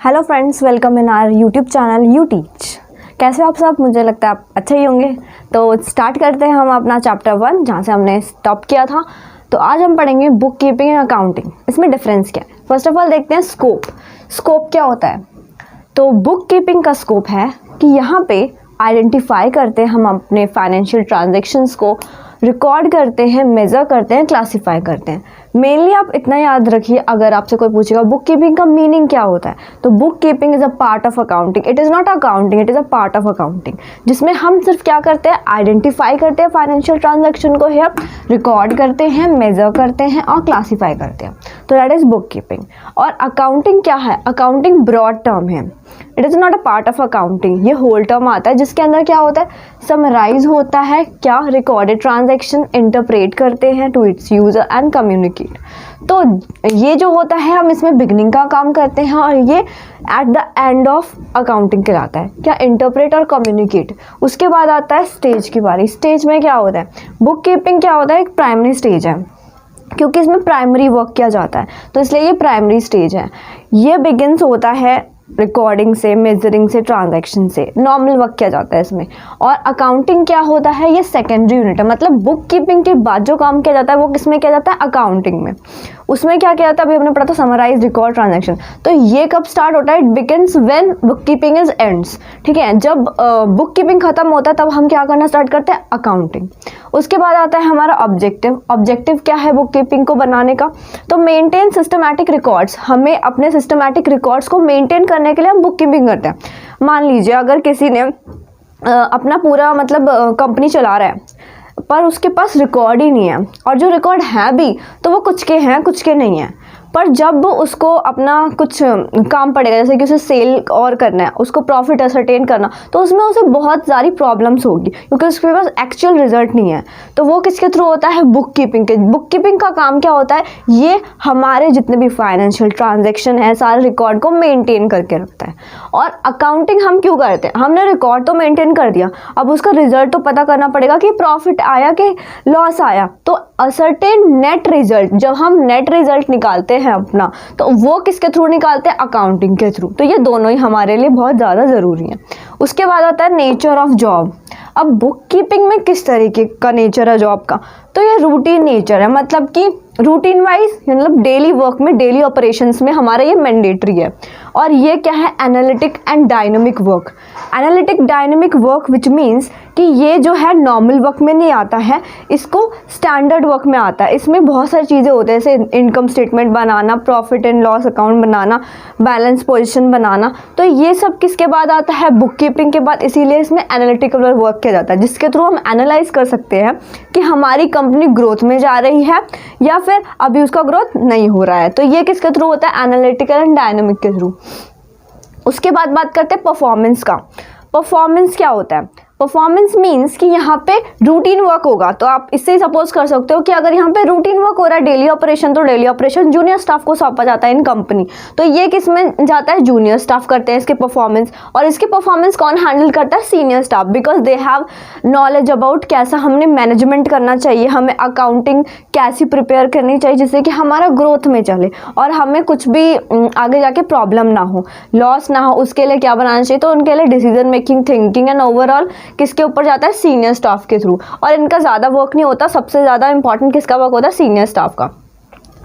Hello friends, welcome in our YouTube channel U Teach. कैसे हो आप सब? मुझे लगता है आप अच्छे ही होंगे। तो स्टार्ट करते हैं हम अपना चैप्टर 1 जहाँ से हमने स्टॉप किया था। तो आज हम पढ़ेंगे बुक कीपिंग एंड अकाउंटिंग। इसमें डिफरेंस क्या है? फर्स्ट ऑफ ऑल देखते हैं स्कोप। स्कोप क्या होता है? तो बुक कीपिंग का स्कोप है कि यहाँ पे आइडेंटिफाई करते हैं हम अपने फाइनेंशियल ट्रांजेक्शन्स को, रिकॉर्ड करते हैं, मेज़र करते हैं, क्लासीफाई करते हैं। मेनली आप इतना याद रखिए, अगर आपसे कोई पूछेगा बुक कीपिंग का मीनिंग क्या होता है, तो book keeping is a part of accounting. It is not accounting, it is a part of accounting, जिसमें हम सिर्फ क्या करते हैं, आइडेंटिफाई करते हैं फाइनेंशियल ट्रांजेक्शन को, है रिकॉर्ड करते हैं, मेज़र करते हैं और क्लासीफाई करते हैं। तो दैट इज़ बुक कीपिंग। और अकाउंटिंग क्या है? अकाउंटिंग ब्रॉड टर्म है, it is not a part of accounting. ये होल टर्म आता है जिसके अंदर क्या होता है, समराइज होता है, क्या रिकॉर्डेड ट्रांजैक्शन इंटरप्रेट करते हैं to its user and communicate. तो ये जो होता है, हम इसमें बिगनिंग का काम करते हैं और ये at the end of accounting कहलाता है, क्या इंटरप्रेट और कम्युनिकेट। उसके बाद आता है स्टेज की बारी। स्टेज में क्या होता है, बुक कीपिंग क्या होता है, एक प्राइमरी स्टेज है क्योंकि इसमें प्राइमरी वर्क किया जाता है, तो इसलिए ये प्राइमरी स्टेज है। ये बिगिन्स होता है रिकॉर्डिंग से, मेजरिंग से, ट्रांजैक्शन से, नॉर्मल वर्क किया जाता है इसमें। और अकाउंटिंग क्या होता है, ये सेकेंडरी यूनिट है, मतलब बुक कीपिंग के बाद जो काम किया जाता है वो किसमें किया जाता है, अकाउंटिंग में। उसमें क्या किया जाता है, अभी हमने पढ़ा था समराइज, रिकॉर्ड, ट्रांजैक्शन। तो ये कब स्टार्ट होता है, it begins when book keeping is ends. ठीक है, जब बुक कीपिंग खत्म होता है तब हम क्या करना स्टार्ट करते हैं, अकाउंटिंग। उसके बाद आता है हमारा ऑब्जेक्टिव। ऑब्जेक्टिव क्या है बुक कीपिंग को बनाने का, तो मेंटेन सिस्टमैटिक रिकॉर्ड्स। हमें अपने सिस्टमैटिक रिकॉर्ड्स को मेंटेन करने के लिए हम बुक कीपिंग करते हैं। मान लीजिए अगर किसी ने अपना पूरा मतलब कंपनी चला रहा है पर उसके पास रिकॉर्ड ही नहीं है, और जो रिकॉर्ड है भी तो वो कुछ के हैं कुछ के नहीं है। पर जब उसको अपना कुछ काम पड़ेगा, जैसे कि उसे सेल और करना है, उसको प्रॉफिट असरटेन करना, तो उसमें उसे बहुत सारी प्रॉब्लम्स होगी क्योंकि उसके पास एक्चुअल रिजल्ट नहीं है। तो वो किसके थ्रू होता है, बुक कीपिंग के। बुक कीपिंग का काम क्या होता है, ये हमारे जितने भी फाइनेंशियल ट्रांजेक्शन है सारे रिकॉर्ड को मेंटेन करके रखता है। और अकाउंटिंग हम क्यों करते हैं, हमने रिकॉर्ड तो मेंटेन कर दिया, अब उसका रिजल्ट तो पता करना पड़ेगा कि प्रॉफिट आया कि लॉस आया। तो असरटेन नेट रिजल्ट, जब हम नेट रिजल्ट निकालते हैं अपना, तो वो किसके थ्रू निकालते हैं, अकाउंटिंग के थ्रू। तो ये दोनों ही हमारे लिए बहुत ज़्यादा ज़रूरी है। उसके बाद आता है नेचर ऑफ जॉब। अब बुक कीपिंग में किस तरीके का नेचर है जॉब का, तो ये रूटीन नेचर है, मतलब कि रूटीन वाइज, मतलब डेली वर्क में, डेली ऑपरेशंस में हमारा ये मैंडेटरी है। और ये क्या है, analytic and dynamic work. Analytic dynamic work which means कि ये जो है नॉर्मल वर्क में नहीं आता है, इसको स्टैंडर्ड वर्क में आता है। इसमें बहुत सारी चीज़ें होती हैं, जैसे इनकम स्टेटमेंट बनाना, प्रॉफिट एंड लॉस अकाउंट बनाना, बैलेंस पोजीशन बनाना। तो ये सब किसके बाद आता है, बुक कीपिंग के बाद। इसीलिए इसमें एनालिटिकल वर्क किया जाता है, जिसके थ्रू हम एनालाइज कर सकते हैं कि हमारी कंपनी ग्रोथ में जा रही है या फिर अभी उसका ग्रोथ नहीं हो रहा है। तो ये किसके थ्रू होता है, एनालिटिकल एंड डायनेमिक के थ्रू। उसके बाद बात करते हैं परफॉर्मेंस का। परफॉर्मेंस क्या होता है, परफॉर्मेंस मीन्स कि यहाँ पे रूटीन वर्क होगा। तो आप इससे ही सपोज कर सकते हो कि अगर यहाँ पे रूटीन वर्क हो रहा है, डेली ऑपरेशन, तो डेली ऑपरेशन जूनियर स्टाफ को सौंपा जाता है इन कंपनी। तो ये किस में जाता है, जूनियर स्टाफ करते हैं इसके परफॉर्मेंस। और इसकी परफॉर्मेंस कौन हैंडल करता है, senior staff, because they have knowledge about कैसा हमने मैनेजमेंट करना चाहिए, हमें अकाउंटिंग कैसी प्रिपेयर करनी चाहिए जिससे कि हमारा ग्रोथ में चले और हमें कुछ भी आगे जाके प्रॉब्लम ना हो, लॉस ना हो। उसके लिए क्या बनाना चाहिए, तो उनके लिए decision making, thinking and overall किसके ऊपर जाता है, सीनियर स्टाफ के थ्रू। और इनका ज़्यादा वर्क नहीं होता, सबसे ज़्यादा इंपॉर्टेंट किसका वर्क होता है, सीनियर स्टाफ का।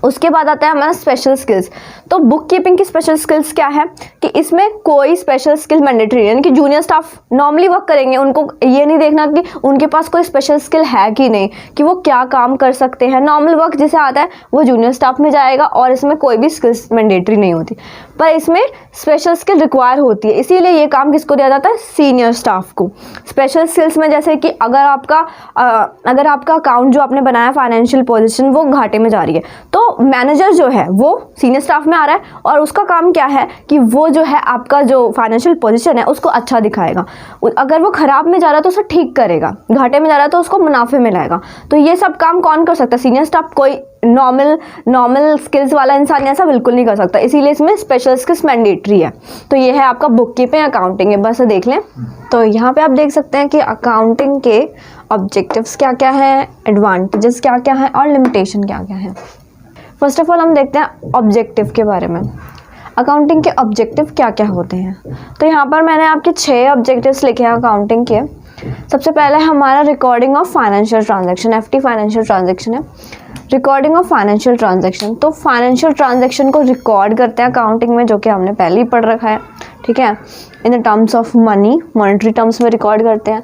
उसके बाद आता है हमारा स्पेशल स्किल्स। तो बुक कीपिंग की स्पेशल स्किल्स क्या है कि इसमें कोई स्पेशल स्किल मैंडेटरी है, यानी कि जूनियर स्टाफ नॉर्मली वर्क करेंगे, उनको ये नहीं देखना कि उनके पास कोई स्पेशल स्किल है कि नहीं, कि वो क्या काम कर सकते हैं। नॉर्मल वर्क जैसे आता है वो जूनियर स्टाफ में जाएगा और इसमें कोई भी स्किल्स मैंडेटरी नहीं होती, पर इसमें स्पेशल स्किल रिक्वायर होती है। इसीलिए ये काम किसको दिया जाता है, सीनियर स्टाफ को। स्पेशल स्किल्स में जैसे कि अगर आपका अकाउंट जो आपने बनाया, फाइनेंशियल पोजीशन, वो घाटे में जा रही है, तो मैनेजर जो है वो सीनियर स्टाफ में आ रहा है और उसका काम क्या है कि वो जो है आपका जो फाइनेंशियल पोजीशन है उसको अच्छा दिखाएगा। अगर वो खराब में जा रहा है तो उसे ठीक करेगा, घाटे में जा रहा है तो उसको मुनाफे में लाएगा। तो ये सब काम कौन कर सकता है, सीनियर स्टाफ। कोई नॉर्मल स्किल्स वाला इंसान ऐसा बिल्कुल नहीं कर सकता, इसीलिए इसमें स्पेशल स्किल्स मैंडेटरी है। तो ये है आपका बुक कीपिंग, अकाउंटिंग है, बस देख लें। तो यहाँ पे आप देख सकते हैं कि अकाउंटिंग के ऑब्जेक्टिव्स क्या क्या हैं, एडवांटेजेस क्या क्या हैं और लिमिटेशन क्या क्या है। फर्स्ट ऑफ ऑल हम देखते हैं ऑब्जेक्टिव के बारे में। अकाउंटिंग के ऑब्जेक्टिव क्या क्या होते हैं। तो यहाँ पर मैंने आपके 6 ऑब्जेक्टिव्स लिखे हैं अकाउंटिंग के। सबसे पहले हमारा recording of financial transaction, FT financial transaction है। रिकॉर्डिंग ऑफ फाइनेंशियल ट्रांजैक्शन, तो फाइनेंशियल ट्रांजैक्शन को रिकॉर्ड करते हैं अकाउंटिंग में, जो कि हमने पहले ही पढ़ रखा है, ठीक है। In the terms of money, monetary terms में रिकॉर्ड करते हैं।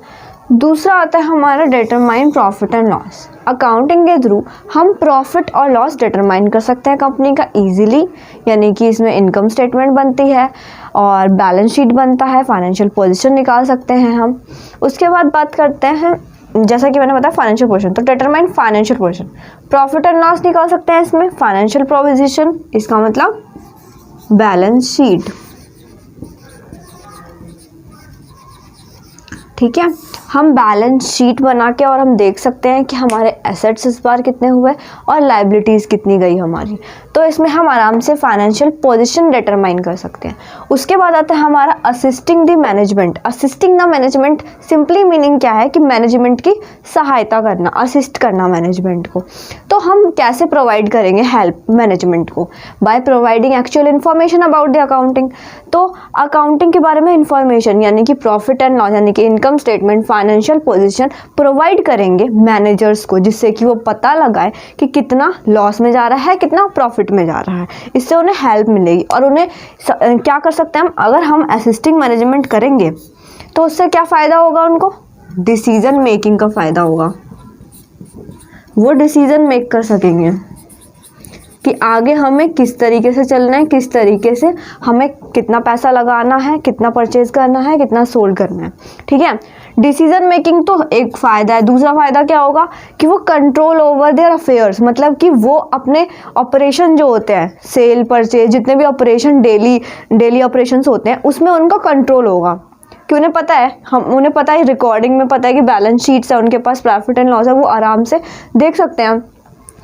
दूसरा आता है हमारा determine profit and loss. Accounting के थ्रू हम प्रॉफिट और लॉस डिटरमाइन कर सकते हैं कंपनी का इजीली, यानी कि इसमें इनकम स्टेटमेंट बनती है और बैलेंस शीट बनता है, फाइनेंशियल पोजीशन निकाल सकते हैं हम। उसके बाद बात करते हैं, जैसा कि मैंने बताया फाइनेंशियल पोजीशन, तो determine financial position, profit and loss निकाल सकते हैं इसमें, फाइनेंशियल प्रोविजन, इसका मतलब बैलेंस शीट, ठीक है। हम बैलेंस शीट बना के और हम देख सकते हैं कि हमारे एसेट्स इस बार कितने हुए और लाइबिलिटीज़ कितनी गई हमारी, तो इसमें हम आराम से फाइनेंशियल पोजीशन डिटरमाइन कर सकते हैं। उसके बाद आता है हमारा assisting the management. Assisting the management simply meaning क्या है कि मैनेजमेंट की सहायता करना, असिस्ट करना मैनेजमेंट को। तो हम कैसे प्रोवाइड करेंगे हेल्प मैनेजमेंट को? By providing actual information about the accounting. तो अकाउंटिंग के बारे में इंफॉर्मेशन यानी कि प्रॉफिट एंड लॉस यानी कि income statement, financial position provide करेंगे मैनेजर्स को, जिससे कि वो पता लगाए कि कितना लॉस में जा रहा है, कितना प्रॉफिट में जा रहा है। इससे उन्हें हेल्प मिलेगी और उन्हें क्या कर सकते हैं हम, अगर हम असिस्टिंग मैनेजमेंट करेंगे तो उससे क्या फ़ायदा होगा उनको? डिसीजन मेकिंग का फ़ायदा होगा। वो डिसीजन मेक कर सकेंगे कि आगे हमें किस तरीके से चलना है, किस तरीके से हमें कितना पैसा लगाना है, कितना परचेज करना है, कितना सोल्ड करना है, ठीक है। डिसीजन मेकिंग तो एक फ़ायदा है। दूसरा फ़ायदा क्या होगा कि वो कंट्रोल ओवर देयर अफेयर्स, मतलब कि वो अपने ऑपरेशन जो होते हैं, सेल परचेज जितने भी ऑपरेशन डेली ऑपरेशंस होते हैं, उसमें उनका कंट्रोल होगा कि उन्हें पता है, उन्हें पता है, रिकॉर्डिंग में पता है कि बैलेंस शीट्स है उनके पास, प्रॉफिट एंड लॉस है, वो आराम से देख सकते हैं।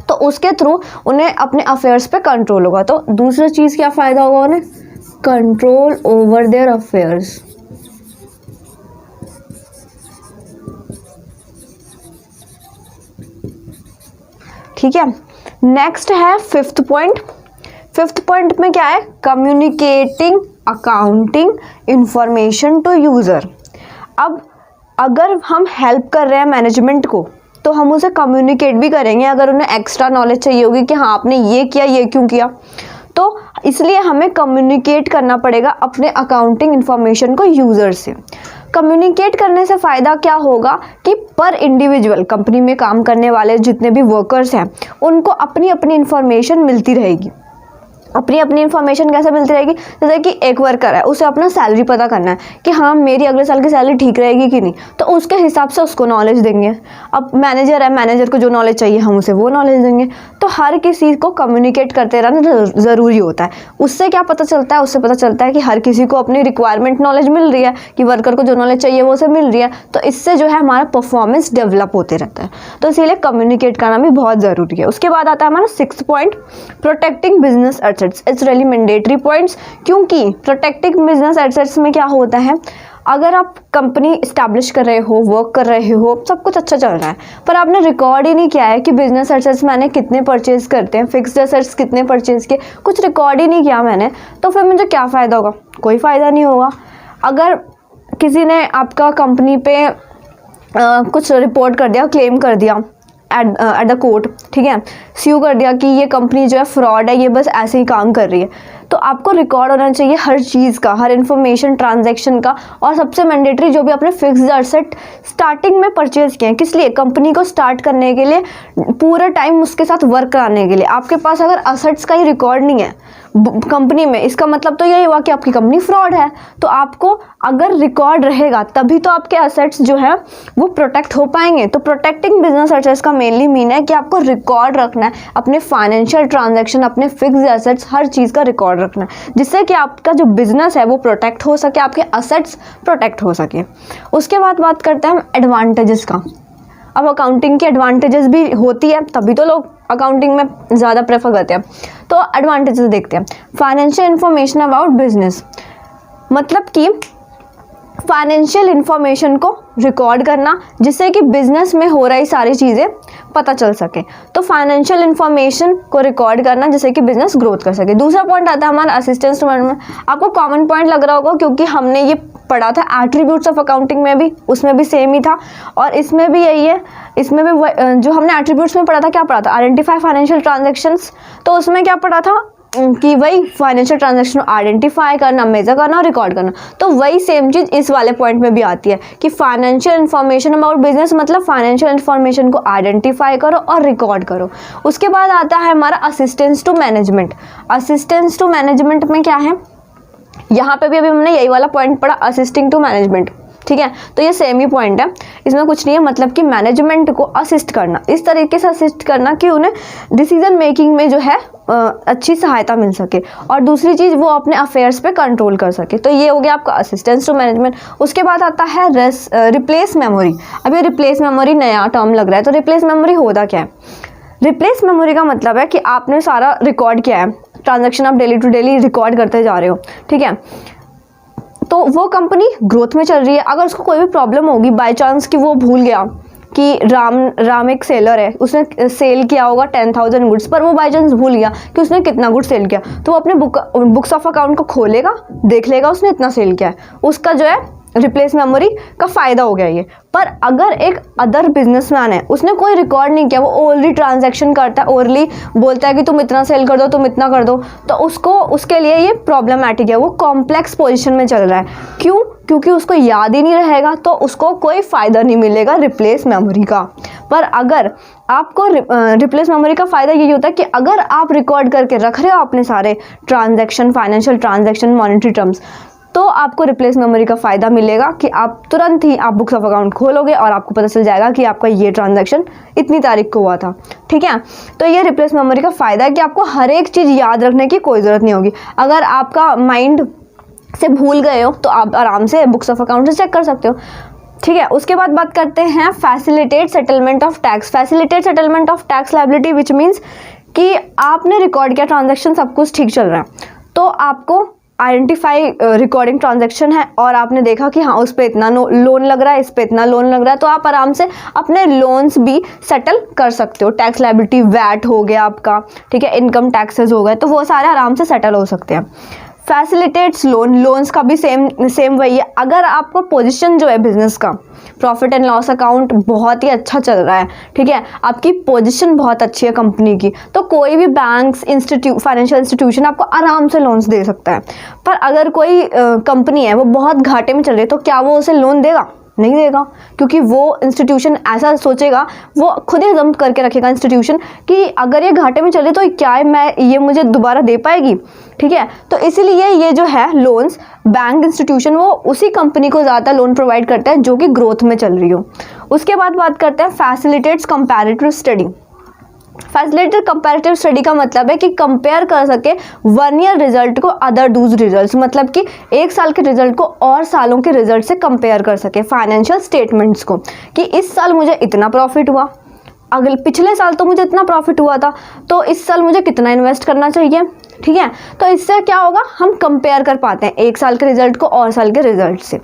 तो उसके थ्रू उन्हें अपने अफेयर्स पे कंट्रोल होगा। तो दूसरा चीज़ क्या फ़ायदा होगा उन्हें? Control over their affairs. ठीक है। नेक्स्ट है फिफ्थ पॉइंट। फिफ्थ पॉइंट में क्या है? Communicating accounting information to user. अब अगर हम हेल्प कर रहे हैं मैनेजमेंट को तो हम उसे कम्युनिकेट भी करेंगे, अगर उन्हें एक्स्ट्रा नॉलेज चाहिए होगी कि हाँ आपने ये किया, ये क्यों किया, तो इसलिए हमें कम्युनिकेट करना पड़ेगा अपने अकाउंटिंग इंफॉर्मेशन को यूज़र से। कम्युनिकेट करने से फ़ायदा क्या होगा कि पर इंडिविजुअल कंपनी में काम करने वाले जितने भी वर्कर्स हैं उनको अपनी अपनी इंफॉर्मेशन मिलती रहेगी। अपनी अपनी इन्फॉर्मेशन कैसे मिलती रहेगी? जैसे कि एक वर्कर है, उसे अपना सैलरी पता करना है कि हाँ मेरी अगले साल की सैलरी ठीक रहेगी कि नहीं, तो उसके हिसाब से उसको नॉलेज देंगे। अब मैनेजर है, मैनेजर को जो नॉलेज चाहिए हम उसे वो नॉलेज देंगे। तो हर किसी को कम्युनिकेट करते रहना ज़रूरी होता है। उससे क्या पता चलता है? उससे पता चलता है कि हर किसी को अपनी रिक्वायरमेंट नॉलेज मिल रही है, कि वर्कर को जो नॉलेज चाहिए वो उसे मिल रही है। तो इससे जो है हमारा परफॉर्मेंस डेवलप होते रहता है। तो इसीलिए कम्युनिकेट करना भी बहुत ज़रूरी है। उसके बाद आता है हमारा sixth point, protecting business it's really mandatory points. क्योंकि प्रोटेक्टिंग बिजनेस एसेट्स में क्या होता है, अगर आप कंपनी इस्टेब्लिश कर रहे हो, वर्क कर रहे हो, सब कुछ अच्छा चल रहा है, पर आपने रिकॉर्ड ही नहीं किया है कि बिजनेस एसेट्स मैंने कितने परचेज करते हैं, फिक्स्ड एसेट्स कितने परचेज किए, कुछ रिकॉर्ड ही नहीं किया मैंने, तो फिर मुझे क्या फ़ायदा होगा? कोई फ़ायदा नहीं होगा। अगर किसी ने आपका कंपनी पे कुछ रिपोर्ट कर दिया, क्लेम कर दिया एट द कोर्ट, ठीक है, स्यू कर दिया कि ये कंपनी जो है फ्रॉड है, ये बस ऐसे ही काम कर रही है, तो आपको रिकॉर्ड होना चाहिए हर चीज़ का, हर इन्फॉर्मेशन ट्रांजैक्शन का। और सबसे मैंडेटरी जो भी आपने फिक्स्ड एसेट स्टार्टिंग में परचेज किए हैं, किस लिए? कंपनी को स्टार्ट करने के लिए, पूरा टाइम उसके साथ वर्क कराने के लिए। आपके पास अगर एसेट्स का ही रिकॉर्ड नहीं है कंपनी में, इसका मतलब तो यही हुआ कि आपकी कंपनी फ्रॉड है। तो आपको अगर रिकॉर्ड रहेगा तभी तो आपके एसेट्स जो है वो प्रोटेक्ट हो पाएंगे। तो प्रोटेक्टिंग बिजनेस एसेट्स का मेनली मीन है कि आपको रिकॉर्ड रखना है अपने फाइनेंशियल ट्रांजैक्शन, अपने फिक्स्ड एसेट्स, हर चीज़ का रिकॉर्ड रखना है, जिससे कि आपका जो बिजनेस है वो प्रोटेक्ट हो सके, आपके एसेट्स प्रोटेक्ट हो सके। उसके बाद बात करते हैं हम एडवांटेजेस का। अब अकाउंटिंग की एडवांटेजेस भी होती है, तभी तो लोग अकाउंटिंग में ज़्यादा प्रेफर करते हैं। तो एडवांटेजेस देखते हैं। फाइनेंशियल इंफॉर्मेशन अबाउट बिजनेस, मतलब कि फाइनेंशियल इंफॉर्मेशन को रिकॉर्ड करना जिससे कि बिजनेस में हो रही सारी चीज़ें पता चल सके। तो फाइनेंशियल इंफॉर्मेशन को रिकॉर्ड करना जिससे कि बिजनेस ग्रोथ कर सके। दूसरा पॉइंट आता है हमारा असिस्टेंस टू मैनेजमेंट। आपको कॉमन पॉइंट लग रहा होगा क्योंकि हमने ये पढ़ा था एट्रीब्यूट्स ऑफ अकाउंटिंग में भी, उसमें भी सेम ही था और इसमें भी यही है। इसमें भी जो हमने एट्रीब्यूट्स में पढ़ा था, क्या पढ़ा था, आइडेंटिफाई फाइनेंशियल ट्रांजेक्शंस। तो उसमें क्या पढ़ा था कि वही फाइनेंशियल ट्रांजैक्शन आइडेंटिफाई करना, मेजर करना और रिकॉर्ड करना। तो वही सेम चीज़ इस वाले पॉइंट में भी आती है कि फाइनेंशियल इन्फॉर्मेशन अबाउट बिजनेस मतलब फाइनेंशियल इन्फॉर्मेशन को आइडेंटिफाई करो और रिकॉर्ड करो। उसके बाद आता है हमारा assistance to management. Assistance to management में क्या है, यहाँ पे भी अभी हमने यही वाला पॉइंट पढ़ा, असिस्टिंग टू मैनेजमेंट, ठीक है। तो ये सेम ही पॉइंट है, इसमें कुछ नहीं है, मतलब कि मैनेजमेंट को असिस्ट करना, इस तरीके से असिस्ट करना कि उन्हें डिसीजन मेकिंग में जो है अच्छी सहायता मिल सके और दूसरी चीज़ वो अपने अफेयर्स पे कंट्रोल कर सके। तो ये हो गया आपका असिस्टेंस टू मैनेजमेंट। उसके बाद आता है रिप्लेस मेमोरी। अब ये रिप्लेस मेमोरी नया टर्म लग रहा है, तो रिप्लेस मेमोरी होता क्या है। रिप्लेस मेमोरी का मतलब है कि आपने सारा रिकॉर्ड किया है, ट्रांजैक्शन आप डेली टू डेली रिकॉर्ड करते जा रहे हो, ठीक है। तो वो कंपनी ग्रोथ में चल रही है, अगर उसको कोई भी प्रॉब्लम होगी बाय चांस कि वो भूल गया कि राम एक सेलर है, उसने सेल किया होगा 10,000 गुड्स, पर वो बाय चांस भूल गया कि उसने कितना गुड सेल किया, तो वो अपने बुक्स ऑफ अकाउंट को खोलेगा, देख लेगा उसने इतना सेल किया है, उसका जो है रिप्लेस मेमोरी का फ़ायदा हो गया ये। पर अगर एक अदर बिजनेसमैन है, उसने कोई रिकॉर्ड नहीं किया, वो ओरली ट्रांजैक्शन करता है, ओरली बोलता है कि तुम इतना सेल कर दो, तुम इतना कर दो, तो उसके लिए ये प्रॉब्लमैटिक है, वो कॉम्प्लेक्स पोजीशन में चल रहा है। क्यों? क्योंकि उसको याद ही नहीं रहेगा, तो उसको कोई फ़ायदा नहीं मिलेगा रिप्लेस मेमोरी का। पर अगर आपको रिप्लेस मेमोरी का फ़ायदा यही होता है कि अगर आप रिकॉर्ड करके रख रहे हो अपने सारे transaction, financial transaction, monetary terms, तो आपको रिप्लेस मेमोरी का फ़ायदा मिलेगा कि आप तुरंत ही आप बुक्स ऑफ अकाउंट खोलोगे और आपको पता चल जाएगा कि आपका ये ट्रांजैक्शन इतनी तारीख को हुआ था, ठीक है। तो ये रिप्लेस मेमोरी का फ़ायदा है कि आपको हर एक चीज़ याद रखने की कोई ज़रूरत नहीं होगी। अगर आपका माइंड से भूल गए हो तो आप आराम से बुक्स ऑफ अकाउंट से चेक कर सकते हो, ठीक है। उसके बाद बात करते हैं facilitate settlement of tax. Facilitate settlement of tax liability which means कि आपने रिकॉर्ड किया, ट्रांजैक्शन सब कुछ ठीक चल रहा है, तो आपको आइडेंटिफाई रिकॉर्डिंग ट्रांजैक्शन है और आपने देखा कि हाँ उस पर इतना लोन लग रहा है, इस पर इतना लोन लग रहा है, तो आप आराम से अपने लोन्स भी सेटल कर सकते हो। टैक्स लायबिलिटी, वैट हो गया आपका, ठीक है, इनकम टैक्सेस हो गए, तो वो सारे आराम से सेटल हो सकते हैं। फैसिलिटेट्स लोन्स का भी सेम वही है। अगर आपका पोजीशन जो है बिजनेस का, प्रॉफिट एंड लॉस अकाउंट बहुत ही अच्छा चल रहा है, ठीक है, आपकी पोजीशन बहुत अच्छी है कंपनी की, तो कोई भी बैंक्स, फाइनेंशियल इंस्टीट्यूशन आपको आराम से लोन्स दे सकता है। पर अगर कोई कंपनी है वो बहुत घाटे में चल रही है, तो क्या वो उसे लोन देगा? नहीं देगा, क्योंकि वो इंस्टीट्यूशन ऐसा सोचेगा, वो खुद ही जंप करके रखेगा इंस्टीट्यूशन कि अगर ये घाटे में चले तो क्या है, ये मुझे दोबारा दे पाएगी, ठीक है। तो इसीलिए ये जो है लोन्स, बैंक इंस्टीट्यूशन वो उसी कंपनी को ज़्यादा लोन प्रोवाइड करता है जो कि ग्रोथ में चल रही हो। उसके बाद बात करते हैं facilitates comparative study. Facilitated comparative study का मतलब है कि कंपेयर कर सके 1 ईयर रिजल्ट को अदर दूस रिजल्ट्स, मतलब कि 1 साल के रिजल्ट को और सालों के रिजल्ट से कंपेयर कर सके फाइनेंशियल स्टेटमेंट्स को, कि इस साल मुझे इतना प्रॉफिट हुआ, अगले पिछले साल तो मुझे इतना प्रॉफिट हुआ था, तो इस साल मुझे कितना इन्वेस्ट करना चाहिए, ठीक है। तो इससे क्या होगा, हम कंपेयर कर पाते हैं 1 साल के रिजल्ट को और साल के रिजल्ट से।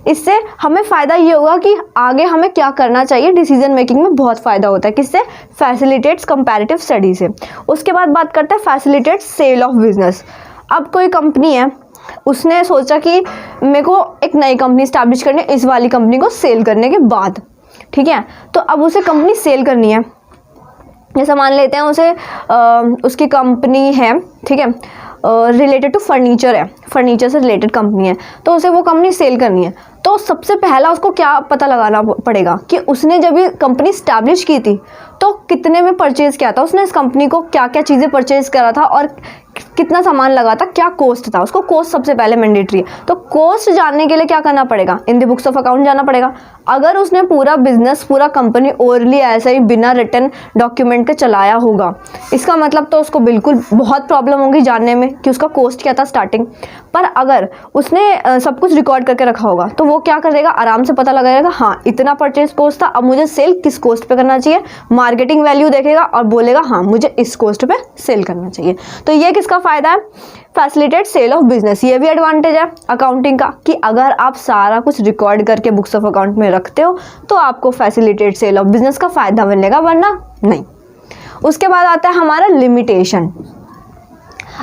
इससे हमें फ़ायदा ये होगा कि आगे हमें क्या करना चाहिए, डिसीजन मेकिंग में बहुत फ़ायदा होता है। किससे? फैसिलिटेट्स कंपैरेटिव स्टडी से। उसके बाद बात करते हैं फैसिलिटेट्स सेल ऑफ बिजनेस। अब कोई कंपनी है, उसने सोचा कि मेरे को एक नई कंपनी स्टैब्लिश करनी है इस वाली कंपनी को सेल करने के बाद, ठीक है। तो अब उसे कंपनी सेल करनी है, जैसा मान लेते हैं उसे उसकी कंपनी है, ठीक है, रिलेटेड टू फर्नीचर है, फर्नीचर से रिलेटेड कंपनी है, तो उसे वो कंपनी सेल करनी है। तो सबसे पहला उसको क्या पता लगाना पड़ेगा कि उसने जब ये कंपनी स्टैब्लिश की थी तो कितने में परचेज़ किया था, उसने इस कंपनी को क्या क्या चीज़ें परचेज़ करा था और कितना सामान लगा था, क्या कॉस्ट था, उसको कॉस्ट सबसे पहले मैंडेटरी है। तो कॉस्ट जानने के लिए क्या करना पड़ेगा, in the books of account जाना पड़ेगा। अगर उसने पूरा बिजनेस, पूरा कंपनी ओरली ऐसे ही बिना रिटन डॉक्यूमेंट के चलाया होगा, इसका मतलब तो उसको बिल्कुल बहुत प्रॉब्लम होगी जानने में कि उसका कॉस्ट क्या था स्टार्टिंग। पर अगर उसने सब कुछ रिकॉर्ड करके रखा होगा तो वो क्या करेगा, आराम से पता लगाएगा, हाँ इतना परचेज कॉस्ट था, अब मुझे सेल किस कॉस्ट पे करना चाहिए, मार्केटिंग वैल्यू देखेगा और बोलेगा हाँ मुझे इस कॉस्ट पे सेल करना चाहिए। तो ये किसका फ़ायदा है? Facilitate sale of business. ये भी एडवांटेज है अकाउंटिंग का कि अगर आप सारा कुछ रिकॉर्ड करके बुक्स ऑफ अकाउंट में रखते हो तो आपको फैसिलिटेट सेल ऑफ बिजनेस का फ़ायदा मिलेगा, वरना नहीं। उसके बाद आता है हमारा लिमिटेशन।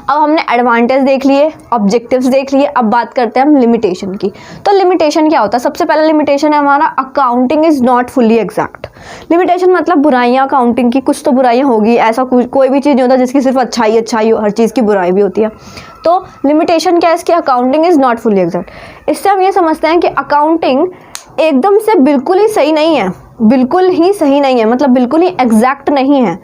अब हमने एडवांटेज देख लिए, ऑब्जेक्टिव्स देख लिए, अब बात करते हैं हम लिमिटेशन की। तो लिमिटेशन क्या होता है? सबसे पहला लिमिटेशन है हमारा accounting is not fully exact. Limitation मतलब बुराइयां अकाउंटिंग की, कुछ तो बुराइयां होगी, ऐसा कोई भी चीज़ नहीं होता जिसकी सिर्फ अच्छाई अच्छाई हो, हर चीज़ की बुराई भी होती है। तो लिमिटेशन क्या है इसकी? Accounting is not fully exact. इससे हम ये समझते हैं कि अकाउंटिंग एकदम से बिल्कुल ही सही नहीं है, बिल्कुल ही सही नहीं है, मतलब बिल्कुल ही एग्जैक्ट नहीं है।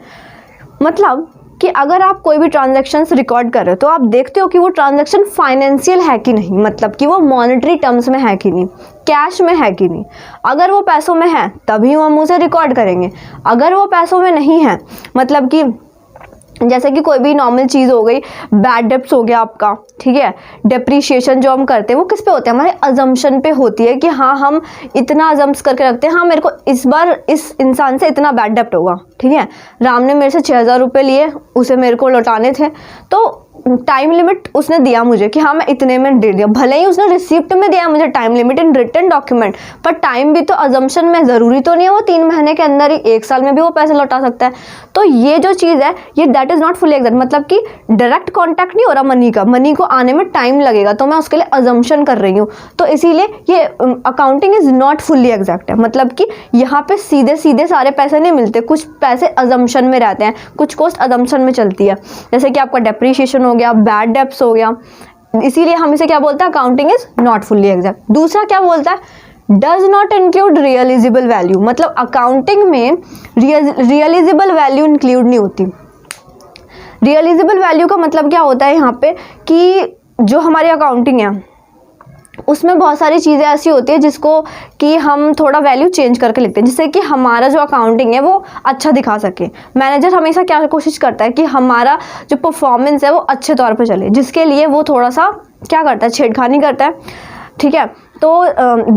मतलब कि अगर आप कोई भी ट्रांजैक्शंस रिकॉर्ड कर रहे हो तो आप देखते हो कि वो ट्रांजैक्शन फाइनेंशियल है कि नहीं, मतलब कि वो मॉनेटरी टर्म्स में है कि नहीं, कैश में है कि नहीं। अगर वो पैसों में है तभी हम उसे रिकॉर्ड करेंगे, अगर वो पैसों में नहीं है, मतलब कि जैसे कि कोई भी नॉर्मल चीज़ हो गई, बैड डेप्स हो गया आपका, ठीक है, डेप्रीशिएशन जो हम करते हैं वो किस पे होते हैं? हमारे अजम्पशन पे होती है कि हाँ हम इतना अजम्प्स करके रखते हैं, हाँ मेरे को इस बार इस इंसान से इतना बैड डेप्ट होगा, ठीक है, राम ने मेरे से 6,000 रुपये लिए, उसे मेरे को लौटाने थे, तो टाइम लिमिट उसने दिया मुझे कि हाँ मैं इतने में दे दिया, भले ही उसने रिसिप्ट में दिया मुझे time limit in written document, पर टाइम भी तो अजम्पशन में, ज़रूरी तो नहीं है वो 3 महीने के अंदर ही, 1 साल में भी वो पैसे लौटा सकता है। तो ये जो चीज़ है ये that is not fully exact, मतलब कि डायरेक्ट कॉन्टैक्ट नहीं हो रहा मनी का, मनी को आने में टाइम लगेगा, तो मैं उसके लिए अजम्पशन कर रही हूँ, तो इसीलिए ये accounting is not fully exact है। मतलब कि यहाँ पे सीधे सीधे सारे पैसे नहीं मिलते, कुछ पैसे अजम्पशन में रहते हैं, कुछ कॉस्ट अजम्पशन में चलती है, जैसे कि आपका डेप्रीशिएशन हो गया, बैड डेप्स हो गया, इसीलिए हम इसे क्या बोलते हैं? Accounting is not fully exact. दूसरा क्या बोलता है? Does not include realisable value, मतलब अकाउंटिंग में रियलाइजेबल वैल्यू इंक्लूड नहीं होती। रियलाइजेबल वैल्यू का मतलब क्या होता है यहाँ पे कि जो हमारी अकाउंटिंग है उसमें बहुत सारी चीज़ें ऐसी होती है जिसको कि हम थोड़ा वैल्यू चेंज करके लिखते हैं, जिससे कि हमारा जो अकाउंटिंग है वो अच्छा दिखा सके। मैनेजर हमेशा क्या कोशिश करता है कि हमारा जो परफॉर्मेंस है वो अच्छे तौर पे चले, जिसके लिए वो थोड़ा सा क्या करता है? छेड़खानी करता है, ठीक है। तो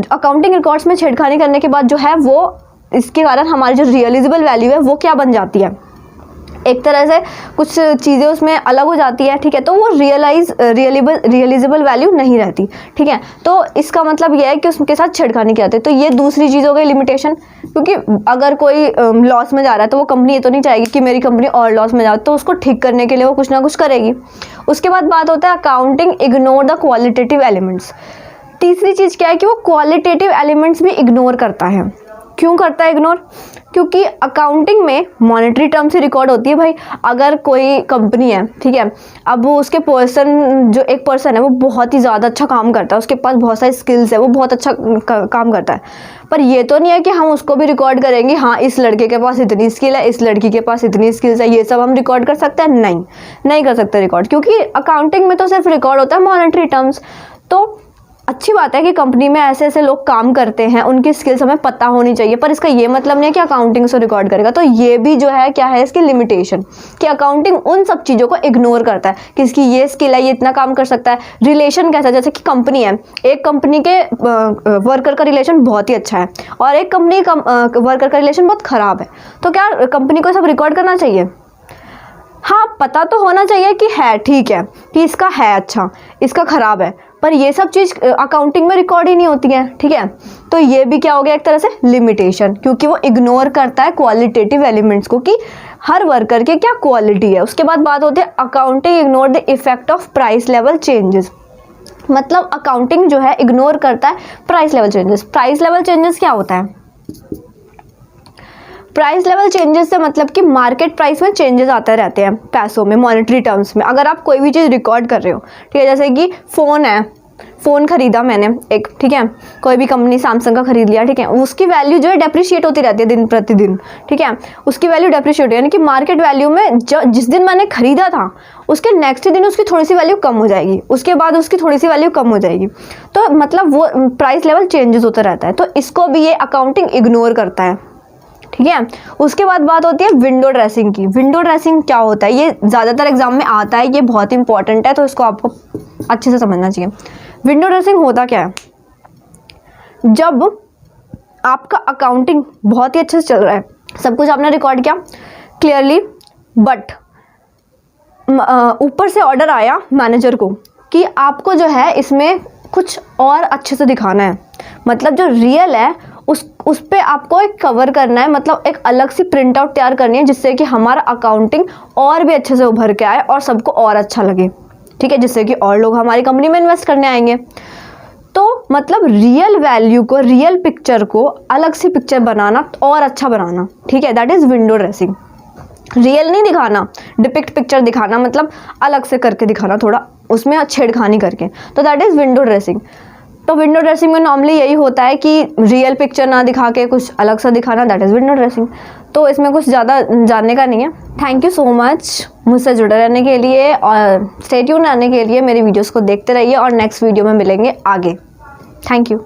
अकाउंटिंग रिकॉर्ड्स में छेड़खानी करने के बाद जो है वो, इसके कारण हमारी जो रियलाइजेबल वैल्यू है वो क्या बन जाती है? एक तरह से कुछ चीज़ें उसमें अलग हो जाती है, ठीक है, तो वो रियलाइजेबल वैल्यू नहीं रहती, ठीक है। तो इसका मतलब ये है कि उसके साथ छेड़खानी किया जाती है। तो ये दूसरी चीज़ हो गई लिमिटेशन, क्योंकि अगर कोई लॉस में जा रहा है तो वो कंपनी ये तो नहीं चाहेगी कि मेरी कंपनी और लॉस में जाए, तो उसको ठीक करने के लिए वो कुछ ना कुछ करेगी। उसके बाद बात होता है accounting ignore the qualitative elements. तीसरी चीज़ क्या है कि वो क्वालिटेटिव एलिमेंट्स भी इग्नोर करता है। क्यों करता है इग्नोर? क्योंकि अकाउंटिंग में मॉनेटरी टर्म से रिकॉर्ड होती है भाई। अगर कोई कंपनी है, ठीक है, अब वो उसके जो एक पर्सन है वो बहुत ही ज़्यादा अच्छा काम करता है, उसके पास बहुत सारी स्किल्स है, वो बहुत अच्छा काम करता है, पर ये तो नहीं है कि हम उसको भी रिकॉर्ड करेंगे, हाँ इस लड़के के पास इतनी स्किल है, इस लड़की के पास इतनी स्किल्स है, ये सब हम रिकॉर्ड कर सकते हैं? नहीं कर सकते रिकॉर्ड, क्योंकि अकाउंटिंग में तो सिर्फ रिकॉर्ड होता है मॉनेटरी टर्म्स। तो अच्छी बात है कि कंपनी में ऐसे ऐसे लोग काम करते हैं, उनकी स्किल्स हमें पता होनी चाहिए, पर इसका ये मतलब नहीं है कि अकाउंटिंग से रिकॉर्ड करेगा। तो ये भी जो है क्या है इसकी लिमिटेशन, कि अकाउंटिंग उन सब चीज़ों को इग्नोर करता है कि इसकी ये स्किल है, ये इतना काम कर सकता है। रिलेशन कैसा, जैसे कि कंपनी है, एक कंपनी के वर्कर का रिलेशन बहुत ही अच्छा है और एक कंपनी वर्कर का रिलेशन बहुत ख़राब है, तो क्या कंपनी को सब रिकॉर्ड करना चाहिए? हाँ, पता तो होना चाहिए कि है, ठीक है, कि इसका है अच्छा, इसका ख़राब है, पर ये सब चीज़ अकाउंटिंग में रिकॉर्ड ही नहीं होती है, ठीक है। तो ये भी क्या हो गया एक तरह से लिमिटेशन, क्योंकि वो इग्नोर करता है क्वालिटेटिव एलिमेंट्स को कि हर वर्कर के क्या क्वालिटी है। उसके बाद बात होती है accounting ignore the effect of price level changes. मतलब अकाउंटिंग जो है इग्नोर करता है price level changes. Price level changes क्या होता है? प्राइस लेवल चेंजेस से मतलब कि मार्केट प्राइस में चेंजेस आते रहते हैं पैसों में, मॉनेटरी टर्म्स में। अगर आप कोई भी चीज़ रिकॉर्ड कर रहे हो, ठीक है, जैसे कि फ़ोन है, फ़ोन खरीदा मैंने एक, ठीक है, कोई भी कंपनी सैमसंग का खरीद लिया, ठीक है, उसकी वैल्यू जो है डेप्रिशिएट होती रहती है दिन प्रतिदिन, ठीक है, उसकी वैल्यू डेप्रिशिएट, यानी कि मार्केट वैल्यू में जिस दिन मैंने खरीदा था उसके नेक्स्ट दिन उसकी थोड़ी सी वैल्यू कम हो जाएगी, उसके बाद उसकी थोड़ी सी वैल्यू कम हो जाएगी। तो मतलब वो प्राइस लेवल चेंजेस होता रहता है, तो इसको भी ये अकाउंटिंग इग्नोर करता है, ठीक है। उसके बाद बात होती है विंडो ड्रेसिंग की। विंडो ड्रेसिंग क्या होता है? ये ज़्यादातर एग्जाम में आता है, ये बहुत इंपॉर्टेंट है, तो इसको आपको अच्छे से समझना चाहिए। विंडो ड्रेसिंग होता क्या है? जब आपका अकाउंटिंग बहुत ही अच्छे से चल रहा है, सब कुछ आपने रिकॉर्ड किया क्लियरली, बट ऊपर से ऑर्डर आया मैनेजर को कि आपको जो है इसमें कुछ और अच्छे से दिखाना है, मतलब जो रियल है उस पे आपको एक कवर करना है, मतलब एक अलग सी प्रिंट आउट तैयार करनी है जिससे कि हमारा अकाउंटिंग और भी अच्छे से उभर के आए और सबको और अच्छा लगे, ठीक है, जिससे कि और लोग हमारी कंपनी में इन्वेस्ट करने आएंगे। तो मतलब रियल वैल्यू को, रियल पिक्चर को अलग सी पिक्चर बनाना और अच्छा बनाना, ठीक है, that is window dressing. Real नहीं दिखाना, डिपिक्ट पिक्चर दिखाना, मतलब अलग से करके दिखाना, थोड़ा उसमें छेड़खानी करके, तो दैट इज़ विंडो ड्रेसिंग। तो विंडो ड्रेसिंग में नॉर्मली यही होता है कि रियल पिक्चर ना दिखा के कुछ अलग सा दिखाना, दैट इज़ विंडो ड्रेसिंग। तो इसमें कुछ ज़्यादा जानने का नहीं है। थैंक यू सो मच मुझसे जुड़े रहने के लिए और स्टे ट्यून रहने के लिए। मेरी वीडियोस को देखते रहिए और नेक्स्ट वीडियो में मिलेंगे आगे। Thank you.